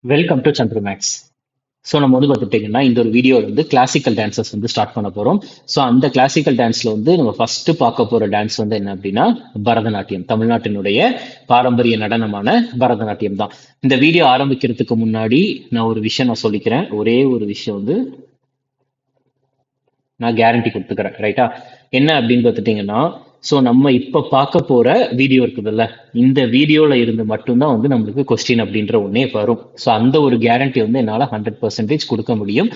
Welcome to Chandra max. So நம்ம வந்து பார்த்துட்டிங்கன்னா இந்த ஒரு வீடியோவில் வந்து கிளாசிக்கல் டான்சஸ் வந்து ஸ்டார்ட் பண்ண போகிறோம். ஸோ அந்த கிளாசிக்கல் டான்ஸில் வந்து நம்ம ஃபஸ்ட்டு பார்க்க போகிற டான்ஸ் வந்து என்ன அப்படின்னா பரதநாட்டியம். தமிழ்நாட்டினுடைய பாரம்பரிய நடனமான பரதநாட்டியம் தான். இந்த வீடியோ ஆரம்பிக்கிறதுக்கு முன்னாடி நான் ஒரு விஷயம் நான் சொல்லிக்கிறேன். ஒரே ஒரு விஷயம் வந்து நான் கேரண்டி கொடுத்துக்கிறேன், ரைட்டா? என்ன அப்படின்னு பார்த்துட்டிங்கன்னா, ஸோ நம்ம இப்போ பார்க்க போகிற வீடியோ இருக்குதுல்ல, இந்த வீடியோவில் இருந்து மட்டும்தான் வந்து நம்மளுக்கு கொஸ்டின் அப்படின்ற ஒன்றே வரும். ஸோ அந்த ஒரு கேரண்டி வந்து என்னால் 100% கொடுக்க முடியும்.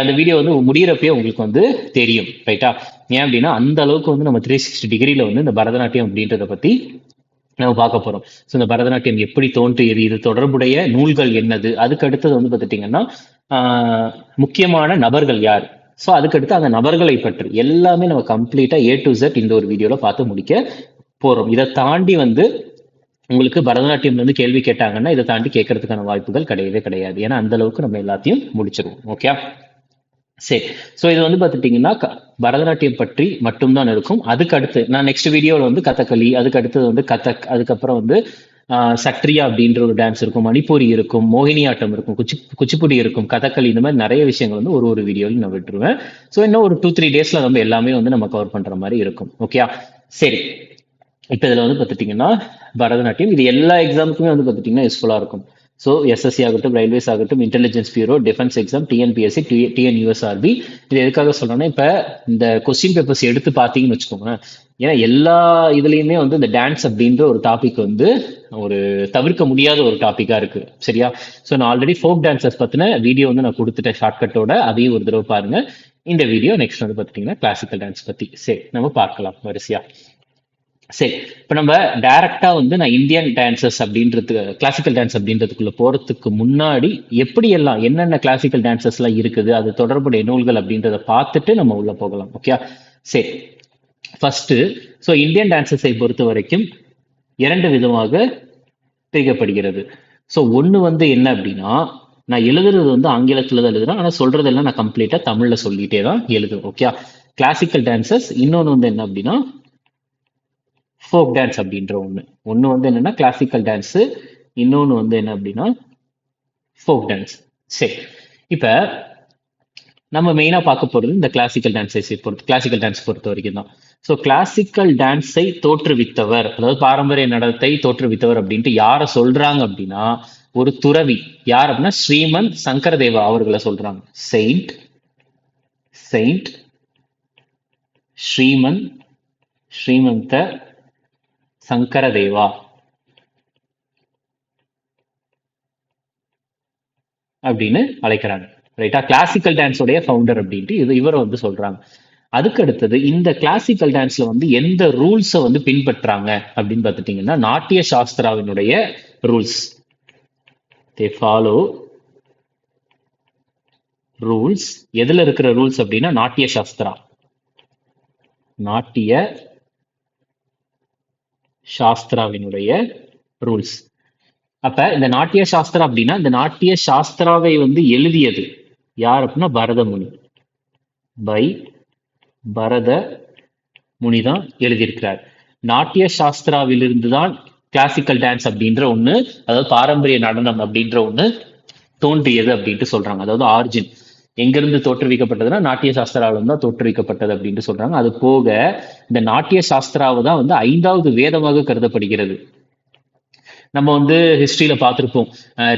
அந்த வீடியோ வந்து முடியிறப்பே உங்களுக்கு வந்து தெரியும், ரைட்டா? ஏன் அப்படின்னா அந்த அளவுக்கு வந்து நம்ம 360 டிகிரியில் வந்து இந்த பரதநாட்டியம் அப்படின்றத பற்றி நம்ம பார்க்க போகிறோம். ஸோ இந்த பரதநாட்டியம் எப்படி தோன்றியது, இது தொடர்புடைய நூல்கள் என்னது, அதுக்கு அடுத்தது வந்து பார்த்துட்டிங்கன்னா முக்கியமான நபர்கள் யார், ஸோ அதுக்கடுத்து அந்த நபர்களை பற்றி எல்லாமே நம்ம கம்ப்ளீட்டா A to Z இந்த ஒரு வீடியோல பார்த்து முடிக்க போறோம். இதை தாண்டி வந்து உங்களுக்கு பரதநாட்டியம்ல இருந்து கேள்வி கேட்டாங்கன்னா இதை தாண்டி கேட்கறதுக்கான வாய்ப்புகள் கிடையவே கிடையாது. ஏன்னா அந்த அளவுக்கு நம்ம எல்லாத்தையும் முடிச்சிருவோம். ஓகே, சரி. ஸோ இது வந்து பார்த்துட்டிங்கன்னா பரதநாட்டியம் பற்றி மட்டும்தான் இருக்கும். அதுக்கு அடுத்து நான் நெக்ஸ்ட் வீடியோவில் வந்து கதகளி, அதுக்கு அடுத்தது வந்து கதக், அதுக்கப்புறம் வந்து சட்ரியா அப்படின்ற ஒரு டான்ஸ் இருக்கும், மணிப்பூரி இருக்கும், மோகினி ஆட்டம் இருக்கும், குச்சிப்புடி இருக்கும், கதகளி, இந்த மாதிரி நிறைய விஷயங்கள் வந்து ஒரு வீடியோவில் நான் விட்டுருவேன். ஸோ இன்னும் ஒரு 2-3 டேஸ்ல நம்ம எல்லாமே வந்து நம்ம கவர் பண்ற மாதிரி இருக்கும். ஓகே, சரி. இப்போ இதில் வந்து பார்த்துட்டிங்கன்னா பரதநாட்டியம் இது எல்லா எக்ஸாமுக்குமே வந்து பார்த்துட்டிங்கன்னா யூஸ்ஃபுல்லாக இருக்கும். ஸோ எஸ்எஸ்சி ஆகட்டும், ரயில்வேஸ் ஆகட்டும், intelligence bureau, defence exam, TNPSC, TNUSRB, இது எதுக்காக சொல்றேன்னா இப்போ இந்த கொஸ்டின் பேப்பர்ஸ் எடுத்து பார்த்தீங்கன்னு வச்சுக்கோங்க. ஏன்னா எல்லா இதுலேயுமே வந்து இந்த டான்ஸ் அப்படின்ற ஒரு டாபிக் வந்து ஒரு தவிர்க்க முடியாத ஒரு டாப்பிக்காக இருக்கு, சரியா? ஸோ நான் ஆல்ரெடி ஃபோக் டான்சர்ஸ் பற்றின வீடியோ வந்து நான் கொடுத்துட்டேன் ஷார்ட்கட்டோட, அதையும் ஒரு தடவை பாருங்க. இந்த வீடியோ நெக்ஸ்ட் வந்து பார்த்துட்டிங்கன்னா கிளாசிக்கல் டான்ஸ் பற்றி சரி நம்ம பார்க்கலாம் வரிசையா. சரி, இப்போ நம்ம டைரக்டா வந்து நான் இந்தியன் டான்சஸ் அப்படின்றது, கிளாசிக்கல் டான்ஸ் அப்படின்றதுக்குள்ள போறதுக்கு முன்னாடி எப்படியெல்லாம் என்னென்ன கிளாசிக்கல் டான்சஸ் எல்லாம் இருக்குது, அது தொடர்புடைய நூல்கள் அப்படின்றத பார்த்துட்டு நம்ம உள்ள போகலாம். ஓகே, சரி. ஃபர்ஸ்ட், ஸோ இந்தியன் டான்சஸை பொறுத்த வரைக்கும் 2 விதமாக பிரிக்கப்படுகிறது. ஸோ ஒன்று வந்து என்ன அப்படின்னா, நான் எழுதுறது வந்து ஆங்கிலத்தில் தான் எழுதுறேன், ஆனால் சொல்றதெல்லாம் நான் கம்ப்ளீட்டா தமிழ்ல சொல்லிட்டே தான் எழுதுவேன். Okay, classical dances. இன்னொன்று வந்து என்ன அப்படின்னா ஃபோக் டான்ஸ் அப்படின்ற ஒன்று வந்து என்னன்னா கிளாசிக்கல் டான்ஸு, இன்னொன்று வந்து என்ன அப்படின்னா ஃபோக் டான்ஸ். சரி, இப்போ நம்ம மெயினாக பார்க்க போகிறது இந்த கிளாசிக்கல் டான்ஸ் பொறுத்த வரைக்கும் தான். ஸோ கிளாசிக்கல் டான்ஸை தோற்றுவித்தவர், அதாவது பாரம்பரிய நடனத்தை தோற்றுவித்தவர் அப்படின்ட்டு யாரை சொல்றாங்க அப்படின்னா ஒரு துறவி. யார் அப்படின்னா ஸ்ரீமந்த் சங்கரதேவா அவர்களை சொல்றாங்க. செயின்ட் செயின்ட் ஸ்ரீமந்த சங்கரதேவா அப்படின்னு அழைக்கிறாங்க, ரைட்டா? கிளாசிக்கல் டான்ஸோடைய ஃபவுண்டர் அப்படின்ட்டு இவரை வந்து சொல்றாங்க. அதுக்கு அடுத்தது இந்த கிளாசிக்கல் டான்ஸ்ல வந்து எந்த ரூல்ஸை வந்து பின்பற்றாங்க அப்படின்னு பார்த்துட்டீங்கன்னா நாட்டிய சாஸ்திராவினுடைய ரூல்ஸ். They follow rules. எதுல இருக்கிற ரூல்ஸ் அப்படின்னா நாட்டிய சாஸ்திராவினுடைய ரூல்ஸ். அப்ப இந்த நாட்டிய சாஸ்திரா அப்படின்னா இந்த நாட்டிய சாஸ்திராவை வந்து எழுதியது யார் அப்படின்னா பரத முனி. பரத முனி தான் எழுதியிருக்கிறார். நாட்டிய சாஸ்திராவிலிருந்து தான் கிளாசிக்கல் டான்ஸ் அப்படின்ற ஒண்ணு, அதாவது பாரம்பரிய நடனம் அப்படின்ற ஒண்ணு தோன்றியது அப்படின்ட்டு சொல்றாங்க. அதாவது ஆரிஜின் எங்கிருந்து தோற்றுவிக்கப்பட்டதுன்னா நாட்டிய சாஸ்திராவிலிருந்து தான் தோற்றுவிக்கப்பட்டது அப்படின்ட்டு சொல்றாங்க. அது போக இந்த நாட்டிய சாஸ்திராவை தான் வந்து 5வது வேதமாக கருதப்படுகிறது. நம்ம வந்து ஹிஸ்டரியில பார்த்திருப்போம்,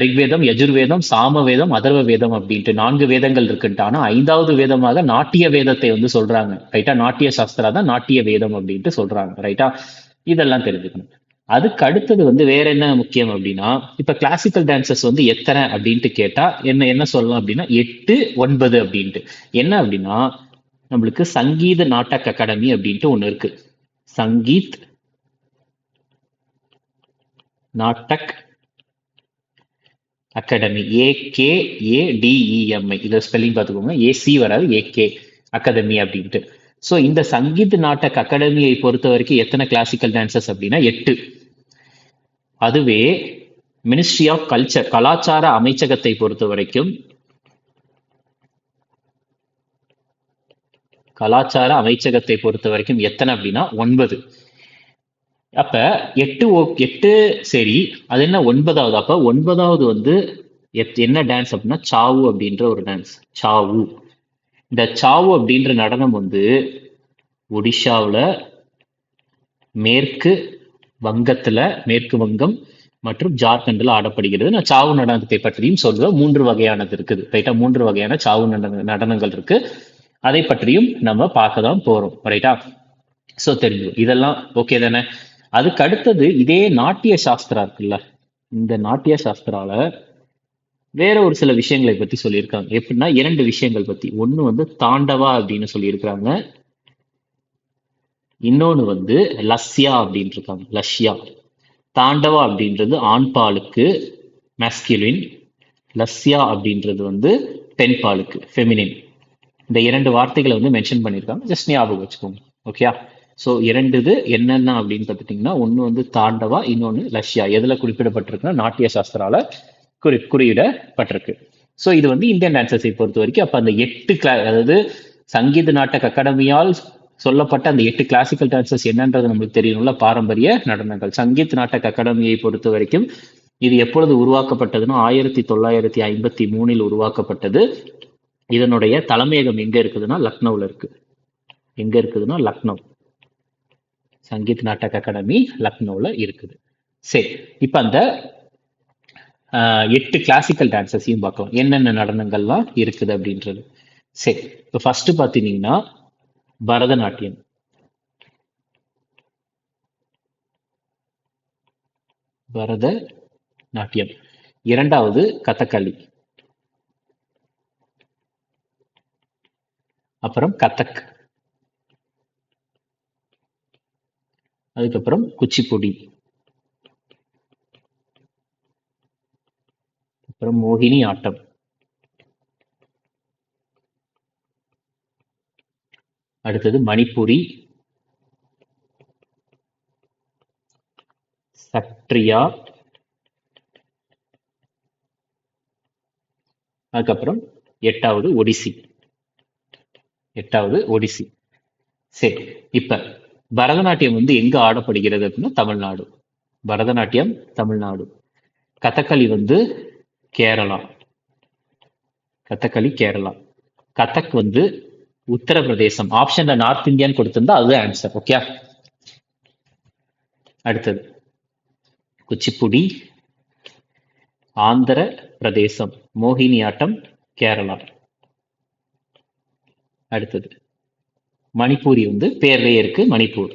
ரிக்வேதம், யஜுர்வேதம், சாமவேதம், அதர்வ வேதம் அப்படின்ட்டு 4 வேதங்கள் இருக்குன்ட்டு. ஆனா 5வது வேதமாக நாட்டிய வேதத்தை வந்து சொல்றாங்க, ரைட்டா? நாட்டிய சாஸ்திரா தான் நாட்டிய வேதம் அப்படின்ட்டு சொல்றாங்க, ரைட்டா? இதெல்லாம் தெரிஞ்சுக்கணும். அதுக்கு அடுத்தது வந்து வேற என்ன முக்கியம் அப்படின்னா, இப்ப கிளாசிக்கல் டான்சஸ் வந்து எத்தனை அப்படின்ட்டு கேட்டா என்ன சொல்லலாம் அப்படின்னா 8, 9 அப்படின்ட்டு. என்ன அப்படின்னா நம்மளுக்கு சங்கீத நாட்டக் அகாடமி அப்படின்ட்டு ஒண்ணு இருக்கு. சங்கீத் நாட்டக் அகாடமி, AKADEMI, இதை ஸ்பெல்லிங் பார்த்துக்கோங்க. AC வராது, AK அகாடமி அப்படின்ட்டு. ஸோ இந்த சங்கீத் நாட்டக் அகாடமியை பொறுத்த வரைக்கும் எத்தனை கிளாசிக்கல் டான்சஸ் அப்படின்னா 8. அதுவே மினிஸ்ட்ரி ஆஃப் கல்ச்சர், கலாச்சார அமைச்சகத்தை பொறுத்த வரைக்கும் எத்தனை அப்படின்னா 9. அப்ப 8 சரி, அது என்ன 9வது? அப்ப 9வது வந்து என்ன டான்ஸ் அப்படின்னா சாவு அப்படின்ற ஒரு டான்ஸ். சாவு. இந்த சாவு அப்படின்ற நடனம் வந்து ஒடிஷாவில், மேற்கு வங்கத்துல, மேற்கு வங்கம் மற்றும் ஜார்க்கண்ட்ல ஆடப்படுகிறது. நான் சாவு நடனத்தை பற்றியும் சொல்லுவேன். 3 வகையானது இருக்குது ரைட்டா. 3 வகையான சாவு நடனங்கள் இருக்கு. அதை பற்றியும் நம்ம பார்க்க தான் போறோம் ரைட்டா. ஸோ தெரிஞ்சு இதெல்லாம் ஓகே தானே. அதுக்கு அடுத்தது இதே நாட்டிய சாஸ்திரா இருக்குல்ல, இந்த நாட்டிய சாஸ்திரால வேற ஒரு சில விஷயங்களை பத்தி சொல்லியிருக்காங்க. எப்படின்னா 2 விஷயங்கள் பத்தி. ஒண்ணு வந்து தாண்டவா அப்படின்னு சொல்லியிருக்கிறாங்க, இன்னொன்னு வந்து லஸ்யா அப்படின்னு இருக்காங்க. லஷ்யா. தாண்டவா அப்படின்றது ஆண் பாலுக்கு மேஸ்குலின், லஸ்யா அப்படின்றது வந்து பெண் பாலுக்கு ஃபெமினின். இந்த 2 வார்த்தைகளை வந்து மென்ஷன் பண்ணியிருக்காங்க. ஜஸ்ட் ஞாபகம் வச்சுக்கோங்க ஓகே. ஸோ 2 இது என்னென்ன அப்படின்னு பார்த்துட்டிங்கன்னா, ஒன்று வந்து தாண்டவா, இன்னொன்று லஷ்யா. எதில் குறிப்பிடப்பட்டிருக்குன்னா நாட்டிய சாஸ்திரால குறியிடப்பட்டிருக்கு. ஸோ இது வந்து இந்தியன் டான்சர்ஸை பொறுத்த வரைக்கும் அப்போ அந்த 8 அதாவது சங்கீத நாட்டக அகாடமியால் சொல்லப்பட்ட அந்த 8 கிளாசிக்கல் டான்சஸ் என்னன்றது நம்மளுக்கு தெரியணும்ல. பாரம்பரிய நடனங்கள். சங்கீத் நாட்டக அகாடமியை பொறுத்த வரைக்கும் இது எப்பொழுது உருவாக்கப்பட்டதுன்னா 1953 உருவாக்கப்பட்டது. இதனுடைய தலைமையகம் எங்க இருக்குதுன்னா லக்னோவில் இருக்கு. எங்க இருக்குதுன்னா லக்னோ. சங்கீத் நாட்டக அகாடமி லக்னோவில் இருக்குது. சரி, இப்போ அந்த 8 கிளாசிக்கல் டான்சஸையும் பார்க்கலாம், என்னென்ன நடனங்கள்லாம் இருக்குது அப்படின்றது. சரி, இப்போ ஃபர்ஸ்ட் பார்த்தீங்கன்னா பரதநாட்டியம். பரதநாட்டியம். இரண்டாவது கதகளி, அப்புறம் கதக், அதுக்கப்புறம் குச்சிப்புடி, அப்புறம் மோகினி ஆட்டம், அடுத்தது மணிப்புரி, சட்ரியா, அதுக்கப்புறம் எட்டாவது ஒடிசி. சரி, இப்ப பரதநாட்டியம் வந்து எங்க ஆடப்படுகிறது அப்படின்னா தமிழ்நாடு. பரதநாட்டியம் தமிழ்நாடு. கதகளி வந்து கேரளா. கதக் வந்து உத்தரப்பிரதேசம். ஆப்ஷன்ல நார்த் இந்தியான்னு கொடுத்திருந்தா அது ஆன்சர் ஓகே. அடுத்தது குச்சிப்புடி ஆந்திர பிரதேசம், மோகினி ஆட்டம் கேரளா. அடுத்தது மணிப்பூரி வந்து பேர்லயே இருக்கு, மணிப்பூர்.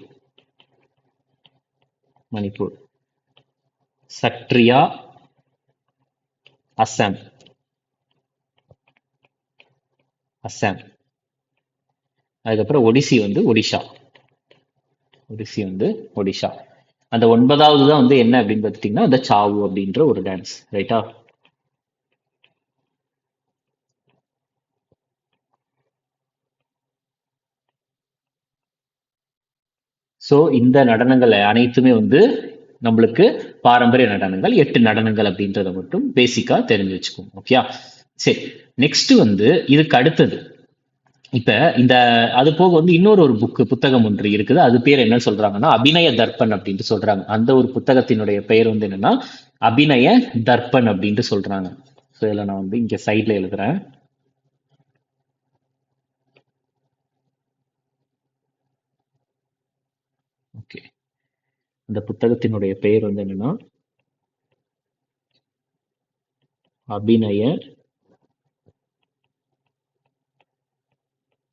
சட்ரியா அஸ்ஸாம். அதுக்கப்புறம் ஒடிசி வந்து ஒடிஷா. அந்த 9வது தான் வந்து என்ன அப்படின்னு பார்த்துட்டீங்கன்னா அந்த சாவு அப்படின்ற ஒரு டான்ஸ் ரைட்டா. ஸோ இந்த நடனங்கள் அனைத்துமே வந்து நம்மளுக்கு பாரம்பரிய நடனங்கள். 8 நடனங்கள் அப்படின்றத மட்டும் பேசிக்கா தெரிஞ்சு வச்சுக்கோங்க ஓகே. சரி, நெக்ஸ்ட் வந்து இதுக்கு அடுத்தது இப்ப இந்த அது போக வந்து இன்னொரு புத்தகம் ஒன்று இருக்குது. அது பேர் என்ன சொல்றாங்கன்னா அபிநய தர்ப்பன் அப்படின்ட்டு சொல்றாங்க. அந்த ஒரு புத்தகத்தினுடைய பெயர் வந்து என்னன்னா அபிநய தர்ப்பன் அப்படின்ட்டு சொல்றாங்க. ஸோ இதில் நான் வந்து இங்க சைட்ல எழுதுறேன். ஓகே, அந்த புத்தகத்தினுடைய பெயர் வந்து என்னன்னா அபிநய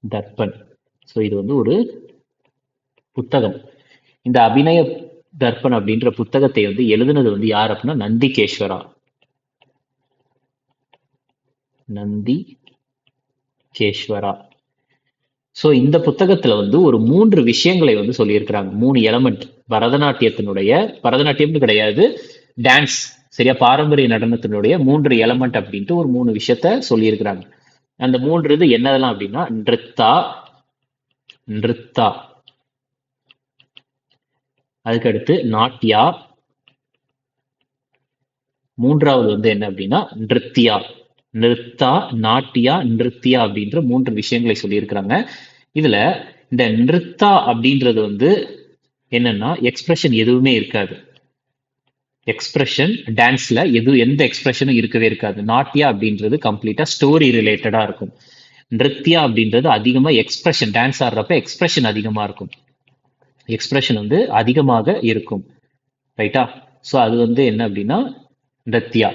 தர்ப்பன். ஸோ இது வந்து ஒரு புத்தகம். இந்த அபிநய தர்ப்பன் அப்படின்ற புத்தகத்தை வந்து எழுதுனது வந்து யார் அப்படின்னா நந்திகேஸ்வரா. ஸோ இந்த புத்தகத்துல வந்து ஒரு 3 விஷயங்களை வந்து சொல்லியிருக்கிறாங்க. 3 எலமெண்ட். பரதநாட்டியம்னு கிடையாது, டான்ஸ் சரியா, பாரம்பரிய நடனத்தினுடைய 3 எலமெண்ட் அப்படின்ட்டு ஒரு 3 விஷயத்த சொல்லியிருக்கிறாங்க. அந்த 3 இது என்னதெல்லாம் அப்படின்னா நிருத்தா, அதுக்கடுத்து நாட்டியா, மூன்றாவது வந்து என்ன அப்படின்னா நாட்டியா நிருத்தியா அப்படின்ற 3 விஷயங்களை சொல்லியிருக்கிறாங்க. இதுல இந்த நிருத்தா அப்படின்றது வந்து என்னன்னா எக்ஸ்பிரஷன் எதுவுமே இருக்காது. எக்ஸ்பிரஷன் டான்ஸ்ல எந்த எக்ஸ்பிரஷனும் இருக்கவே இருக்காது. நாட்டியா அப்படின்றது கம்ப்ளீட்டா ஸ்டோரி ரிலேட்டடா இருக்கும். நிருத்யா அப்படின்றது அதிகமா எக்ஸ்பிரஷன், டான்ஸ் ஆடுறப்ப எக்ஸ்பிரஷன் அதிகமா இருக்கும். எக்ஸ்பிரஷன் வந்து அதிகமாக இருக்கும். ரைட்டா? ஸோ அது வந்து என்ன அப்படின்னா நிருத்யா.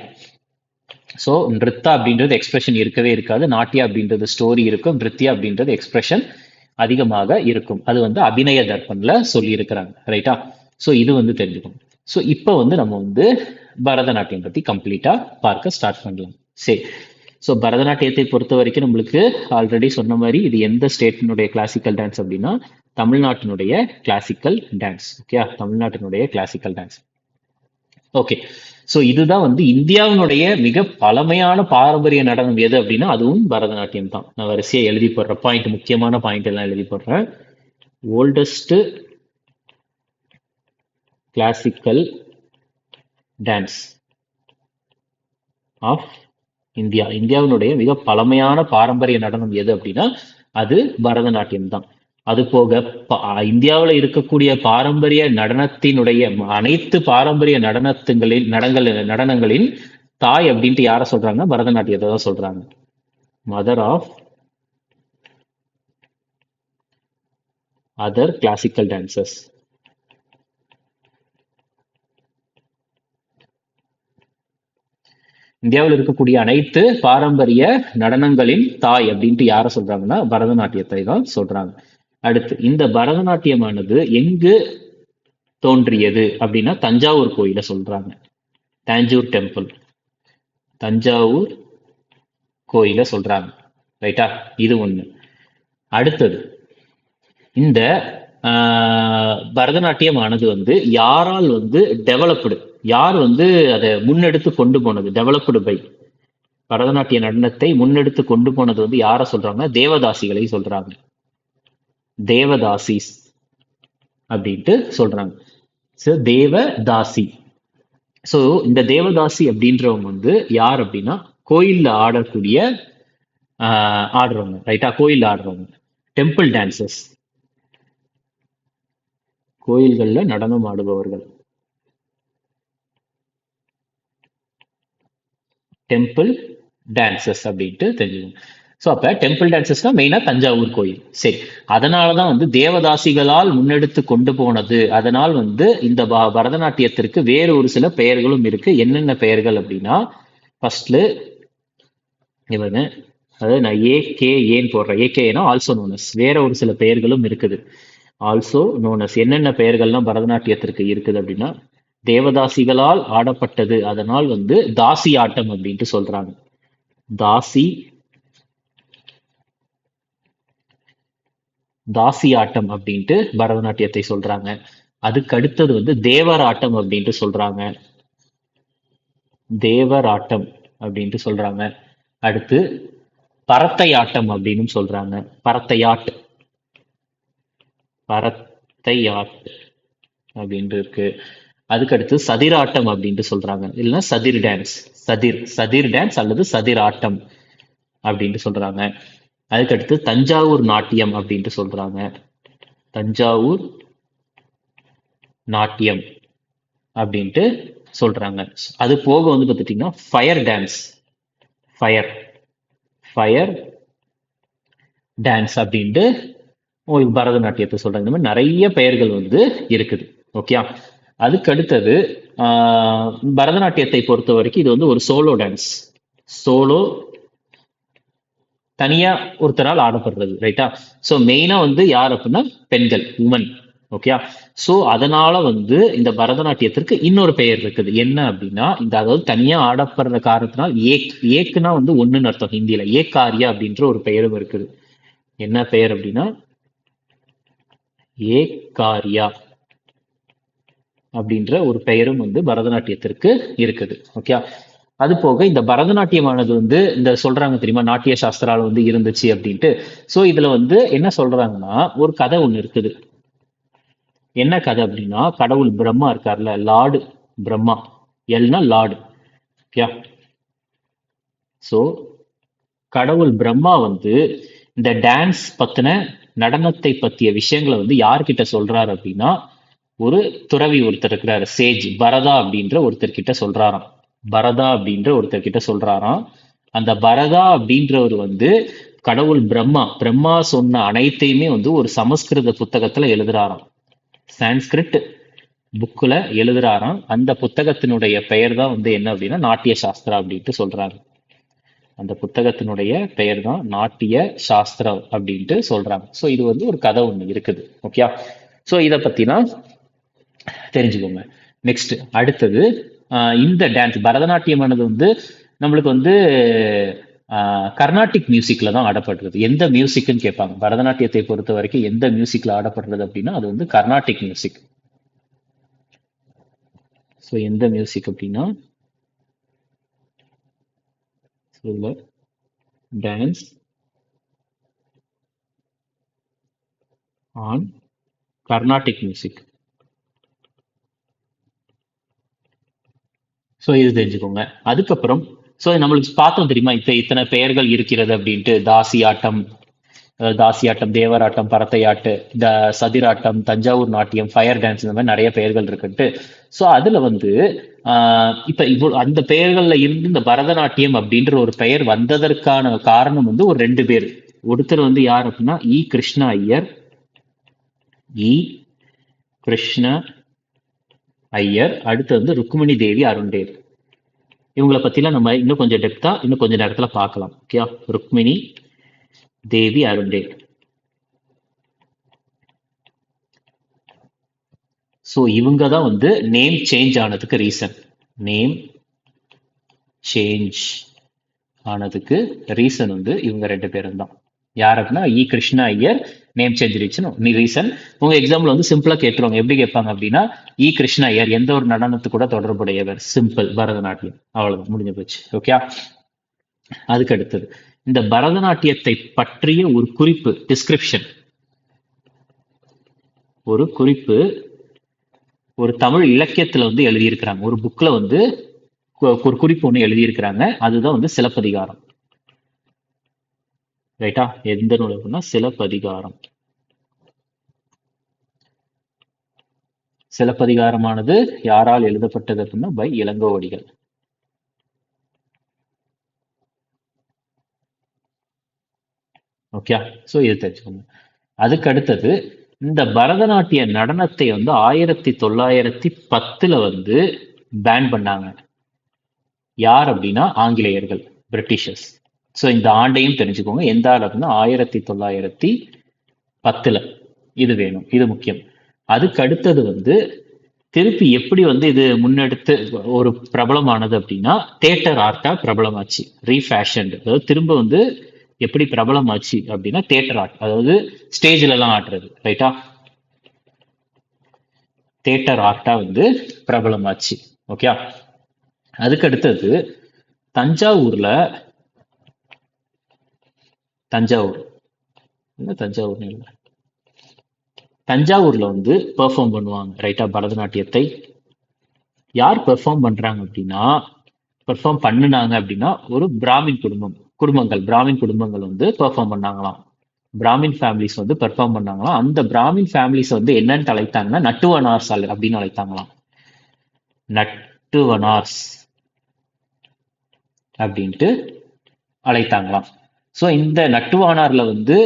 ஸோ நிருத்தா அப்படின்றது எக்ஸ்பிரஷன் இருக்கவே இருக்காது. நாட்டியா அப்படின்றது ஸ்டோரி இருக்கும். நிருத்யா அப்படின்றது எக்ஸ்பிரஷன் அதிகமாக இருக்கும். அது வந்து அபிநய தர்ப்பன்ல சொல்லி இருக்கிறாங்க. ரைட்டா? ஸோ இது வந்து தெரிஞ்சுக்கணும். ஸோ இப்போ வந்து நம்ம வந்து பரதநாட்டியம் பத்தி கம்ப்ளீட்டா பார்க்க ஸ்டார்ட் பண்ணலாம். சரி. ஸோ பரதநாட்டியத்தை பொறுத்த வரைக்கும் நம்மளுக்கு ஆல்ரெடி சொன்ன மாதிரி இது எந்த ஸ்டேட்டினுடைய கிளாசிக்கல் டான்ஸ் அப்படின்னா தமிழ்நாட்டினுடைய கிளாசிக்கல் டான்ஸ். ஓகே, தமிழ்நாட்டினுடைய கிளாசிக்கல் டான்ஸ். ஓகே, ஸோ இதுதான் வந்து இந்தியாவினுடைய மிக பழமையான பாரம்பரிய நடனம் எது அப்படின்னா அதுவும் பரதநாட்டியம் தான். நான் வரிசையா எழுதி போடுறேன், பாயிண்ட், முக்கியமான பாயிண்ட் எல்லாம் எழுதி போடுறேன். Oldest classical dance of India, இந்தியாவினுடைய மிக பழமையான பாரம்பரிய நடனம் எது அப்படின்னா அது பரதநாட்டியம் தான். அது போக இந்தியாவில் இருக்கக்கூடிய பாரம்பரிய நடனத்தினுடைய அனைத்து பாரம்பரிய நடனங்களின் தாய் அப்படின்ட்டு யார சொல்றாங்க? பரதநாட்டியத்தை தான் சொல்றாங்க. Mother of other classical dances. இந்தியாவில் இருக்கக்கூடிய அனைத்து பாரம்பரிய நடனங்களின் தாய் அப்படின்ட்டு யார சொல்றாங்கன்னா பரதநாட்டியத்தை தான் சொல்றாங்க. அடுத்து இந்த பரதநாட்டியமானது எங்கு தோன்றியது அப்படின்னா தஞ்சாவூர் கோயில சொல்றாங்க. தாஞ்சூர் டெம்பிள், தஞ்சாவூர் கோயில சொல்றாங்க. ரைட்டா? இது ஒண்ணு. அடுத்தது இந்த பரதநாட்டியமானது வந்து யாரால் வந்து டெவலப்டு, யார் வந்து அதை முன்னெடுத்து கொண்டு போனது? டெவலப்டு பை, பரதநாட்டிய நடனத்தை முன்னெடுத்து கொண்டு போனது வந்து யார சொல்றாங்கன்னா தேவதாசிகளை சொல்றாங்க. தேவதாசிஸ் அப்படின்ட்டு சொல்றாங்க. ஸோ தேவதாசி. ஸோ இந்த தேவதாசி அப்படின்றவங்க வந்து யார் அப்படின்னா கோயில்ல ஆடுறவங்க. ரைட்டா? கோயில்ல ஆடுறவங்க, டெம்பிள் டான்சஸ், கோயில்கள்ல நடனம் ஆடுபவர்கள், டெம்பிள் டான்சஸ் அப்படின்ட்டு தெரிஞ்சுக்கணும். ஸோ அப்ப டெம்பிள் டான்சஸ்னா மெயினா தஞ்சாவூர் கோயில். சரி, அதனாலதான் வந்து தேவதாசிகளால் முன்னெடுத்து கொண்டு போனது. அதனால் வந்து இந்த பரதநாட்டியத்திற்கு வேறு ஒரு சில பெயர்களும் இருக்கு. என்னென்ன பெயர்கள் அப்படின்னா ஃபர்ஸ்ட்ல இவங்க, அதாவது நான் ஏன்னு போடுறேன். ஏகேனா ஆல்சோ நோனஸ், வேற ஒரு சில பெயர்களும் இருக்குது. ஆல்சோ நோனஸ் என்னென்ன பெயர்கள்லாம் பரதநாட்டியத்திற்கு இருக்குது அப்படின்னா தேவதாசிகளால் ஆடப்பட்டது, அதனால் வந்து தாசி ஆட்டம் அப்படின்ட்டு சொல்றாங்க. தாசி ஆட்டம் அப்படின்ட்டு பரதநாட்டியத்தை சொல்றாங்க. அதுக்கு அடுத்தது வந்து தேவர் ஆட்டம் அப்படின்ட்டு சொல்றாங்க. தேவர் ஆட்டம் அப்படின்ட்டு சொல்றாங்க. அடுத்து பரத்தை ஆட்டம் அப்படின்னு சொல்றாங்க. பரத்தையாட் அப்படின்ட்டு இருக்கு. அதுக்கடுத்து சதிராட்டம் அப்படின்ட்டு சொல்றாங்க. இல்லைன்னா சதிர் டான்ஸ், சதிர் டான்ஸ் அல்லது சதிர் ஆட்டம் அப்படின்ட்டு சொல்றாங்க. அதுக்கடுத்து தஞ்சாவூர் நாட்டியம் அப்படின்ட்டு சொல்றாங்க. தஞ்சாவூர் நாட்டியம் அப்படின்ட்டு சொல்றாங்க. அது போக வந்து பார்த்துட்டீங்கன்னா ஃபயர் டான்ஸ், ஃபயர் டான்ஸ் அப்படின்ட்டு உங்களுக்கு பரதநாட்டியத்தை சொல்றாங்க. இந்த மாதிரி நிறைய பெயர்கள் வந்து இருக்குது. ஓகே, அதுக்கு அடுத்தது பரதநாட்டியத்தை பொறுத்த வரைக்கும் இது வந்து ஒரு சோலோ டான்ஸ். சோலோ, தனியா ஒருத்தரால் ஆடப்படுறது. ரைட்டா? ஸோ மெயினா வந்து யார் அப்படின்னா பெண்கள், உமன். ஓகே, ஸோ அதனால வந்து இந்த பரதநாட்டியத்திற்கு இன்னொரு பெயர் இருக்குது. என்ன அப்படின்னா இந்த அதாவது தனியா ஆடப்படுற காரணத்தினால் ஏக்குனா வந்து ஒண்ணுன்னு அர்த்தம் ஹிந்தியில. ஏகாரியா அப்படின்ற ஒரு பெயரும் இருக்குது. என்ன பெயர் அப்படின்னா ஏகாரியா அப்படின்ற ஒரு பெயரும் வந்து பரதநாட்டியத்திற்கு இருக்குது. ஓகே, அது போக இந்த பரதநாட்டியமானது வந்து இந்த சொல்றாங்க தெரியுமா, நாட்டிய சாஸ்திரால வந்து இருந்துச்சு அப்படின்ட்டு. ஸோ இதுல வந்து என்ன சொல்றாங்கன்னா ஒரு கதை ஒண்ணு இருக்குது. என்ன கதை அப்படின்னா கடவுள் பிரம்மா இருக்கார்ல, லார்டு பிரம்மா, எல்னா லார்டு. ஓகே, ஸோ கடவுள் பிரம்மா வந்து இந்த டான்ஸ் பத்தின, நடனத்தை பத்திய விஷயங்களை வந்து யார்கிட்ட சொல்றாரு அப்படின்னா ஒரு துறவி ஒருத்தர் இருக்கிறாரு, சேஜ் பரதா அப்படின்ற ஒருத்தர் கிட்ட சொல்றாராம். பரதா அப்படின்ற ஒருத்தர் கிட்ட சொல்றாராம். அந்த பரதா அப்படின்றவர் வந்து கடவுள் பிரம்மா பிரம்மா சொன்ன அனைத்தையுமே வந்து ஒரு சமஸ்கிருத புத்தகத்துல எழுதுறாராம். சான்ஸ்கிரிட் புக்ல எழுதுறாராம். அந்த புத்தகத்தினுடைய பெயர் தான் வந்து என்ன அப்படின்னா நாட்டிய சாஸ்திரா அப்படின்ட்டு சொல்றாங்க. அந்த புத்தகத்தினுடைய பெயர் தான் நாட்டிய சாஸ்திரம் அப்படின்ட்டு சொல்றாங்க. ஸோ இது வந்து ஒரு கதை ஒண்ணு இருக்குது. ஓகே. ஸோ இதை பத்தினா தெரிஞ்சுக்கோங்க. நெக்ஸ்ட் அடுத்தது இந்த டான்ஸ் பரதநாட்டியமானது வந்து நம்மளுக்கு வந்து கர்நாடிக் மியூசிக்ல தான் ஆடப்படுறது. எந்த மியூசிக்னு கேட்பாங்க. பரதநாட்டியத்தை பொறுத்த வரைக்கும் எந்த மியூசிக்ல ஆடப்படுறது அப்படின்னா அது வந்து கர்நாடிக் மியூசிக். ஸோ எந்த மியூசிக் அப்படின்னா dance on Carnatic music. So இது தெரிஞ்சுக்கோங்க. அதுக்கப்புறம் ஸோ நம்மளுக்கு பார்த்தோம் தெரியுமா இத்தனை பெயர்கள் இருக்கிறது அப்படின்ட்டு. தாசியாட்டம், தாசியாட்டம், தேவராட்டம், பரத்தையாட்டு, சதிராட்டம், தஞ்சாவூர் நாட்டியம், ஃபயர் டான்ஸ், இந்த மாதிரி நிறைய பெயர்கள் இருக்குன்ட்டு. ஸோ அதுல வந்து இப்ப இவ்வளவு அந்த பெயர்கள்ல இருந்து இந்த பரதநாட்டியம் அப்படின்ற ஒரு பெயர் வந்ததற்கான காரணம் வந்து ஒரு ரெண்டு பேர். ஒருத்தர் வந்து யார் அப்படின்னா கிருஷ்ண ஐயர். கிருஷ்ண ஐயர். அடுத்து வந்து ருக்மிணி தேவி அருண்டேல். இவங்களை பத்திலாம் நம்ம இன்னும் கொஞ்சம் டெப்தா இன்னும் கொஞ்சம் நேரத்துல பார்க்கலாம். Okay. Rukmini Devi Arundale. So இவங்க தான் வந்து நேம் சேஞ்ச் ஆனதுக்கு ரீசன். நேம் சேஞ்ச் ஆனதுக்கு ரீசன் வந்து இவங்க ரெண்டு பேரும் தான். யார் அப்படின்னா Krishna Iyer name change reason. உங்க எக்ஸாம்பிள் வந்து சிம்பிளா கேட்டுருவாங்க. எப்படி கேட்பாங்க அப்படின்னா கிருஷ்ண ஐயர் எந்த ஒரு நடனத்து கூட தொடர்புடையவர். சிம்பிள், பரதநாட்டியம். அவ்வளவுதான், முடிஞ்சு போச்சு. ஓகே. அதுக்கு அடுத்தது இந்த பரதநாட்டியத்தை பற்றிய ஒரு குறிப்பு, டிஸ்கிரிப்ஷன், ஒரு குறிப்பு ஒரு தமிழ் இலக்கியத்துல வந்து எழுதியிருக்கிறாங்க. ஒரு புக்ல வந்து ஒரு குறிப்பு ஒண்ணு எழுதியிருக்கிறாங்க. அதுதான் வந்து சிலப்பதிகாரம். ரைட்டா? எந்த நூல் அப்படின்னா சிலப்பதிகாரம். சிலப்பதிகாரமானது யாரால் எழுதப்பட்டது அப்படின்னா பை இளங்கோவடிகள். ஓகே. ஸோ இது தெரிஞ்சுக்கோங்க. அதுக்கு அடுத்தது இந்த பரதநாட்டிய நடனத்தை வந்து 1910 வந்து பேன் பண்ணாங்க. யார் அப்படின்னா ஆங்கிலேயர்கள், பிரிட்டிஷர்ஸ். ஸோ இந்த ஆண்டையும் தெரிஞ்சுக்கோங்க. எந்த ஆண்டு அப்படின்னா 1910. இது வேணும், இது முக்கியம். அதுக்கு அடுத்தது வந்து திருப்பி எப்படி வந்து இது முன்னெடுத்து ஒரு பிரபலமானது அப்படின்னா தியேட்டர் ஆர்ட்டா பிரபலமாச்சு. ரீஃபேஷன்டு, அதாவது திரும்ப வந்து எப்படி பிரபலமாச்சு அப்படின்னா தியேட்டர் ஆர்ட், அதாவது ஸ்டேஜ்ல எல்லாம் ஆடுறது. ரைட்டா? தியேட்டர் ஆர்ட்டா வந்து பிரபலமாச்சு. ஓகே. அதுக்கு அடுத்தது தஞ்சாவூர்ல தஞ்சாவூர்ல வந்து பெர்ஃபார்ம் பண்ணுவாங்க. ரைட்டா? பரதநாட்டியத்தை யார் பெர்ஃபார்ம் பண்றாங்க அப்படின்னா பெர்ஃபார்ம் பண்ணினாங்க அப்படின்னா ஒரு பிராமின் குடும்பங்கள் வந்து பெர்ஃபார்ம் பண்ணாங்களாம். பிராமின் ஃபேமிலிஸ் வந்து பெர்ஃபார்ம் பண்ணாங்களாம். அந்த பிராமின் ஃபேமிலிஸ் வந்து என்னன்னு அழைத்தாங்கன்னா நட்டுவனார்ஸ் அப்படின்னு அழைத்தாங்களாம். நட்டுவனார்ஸ் அப்படின்ட்டு அழைத்தாங்களாம். ஸோ இந்த நட்டுவானார்ல வந்து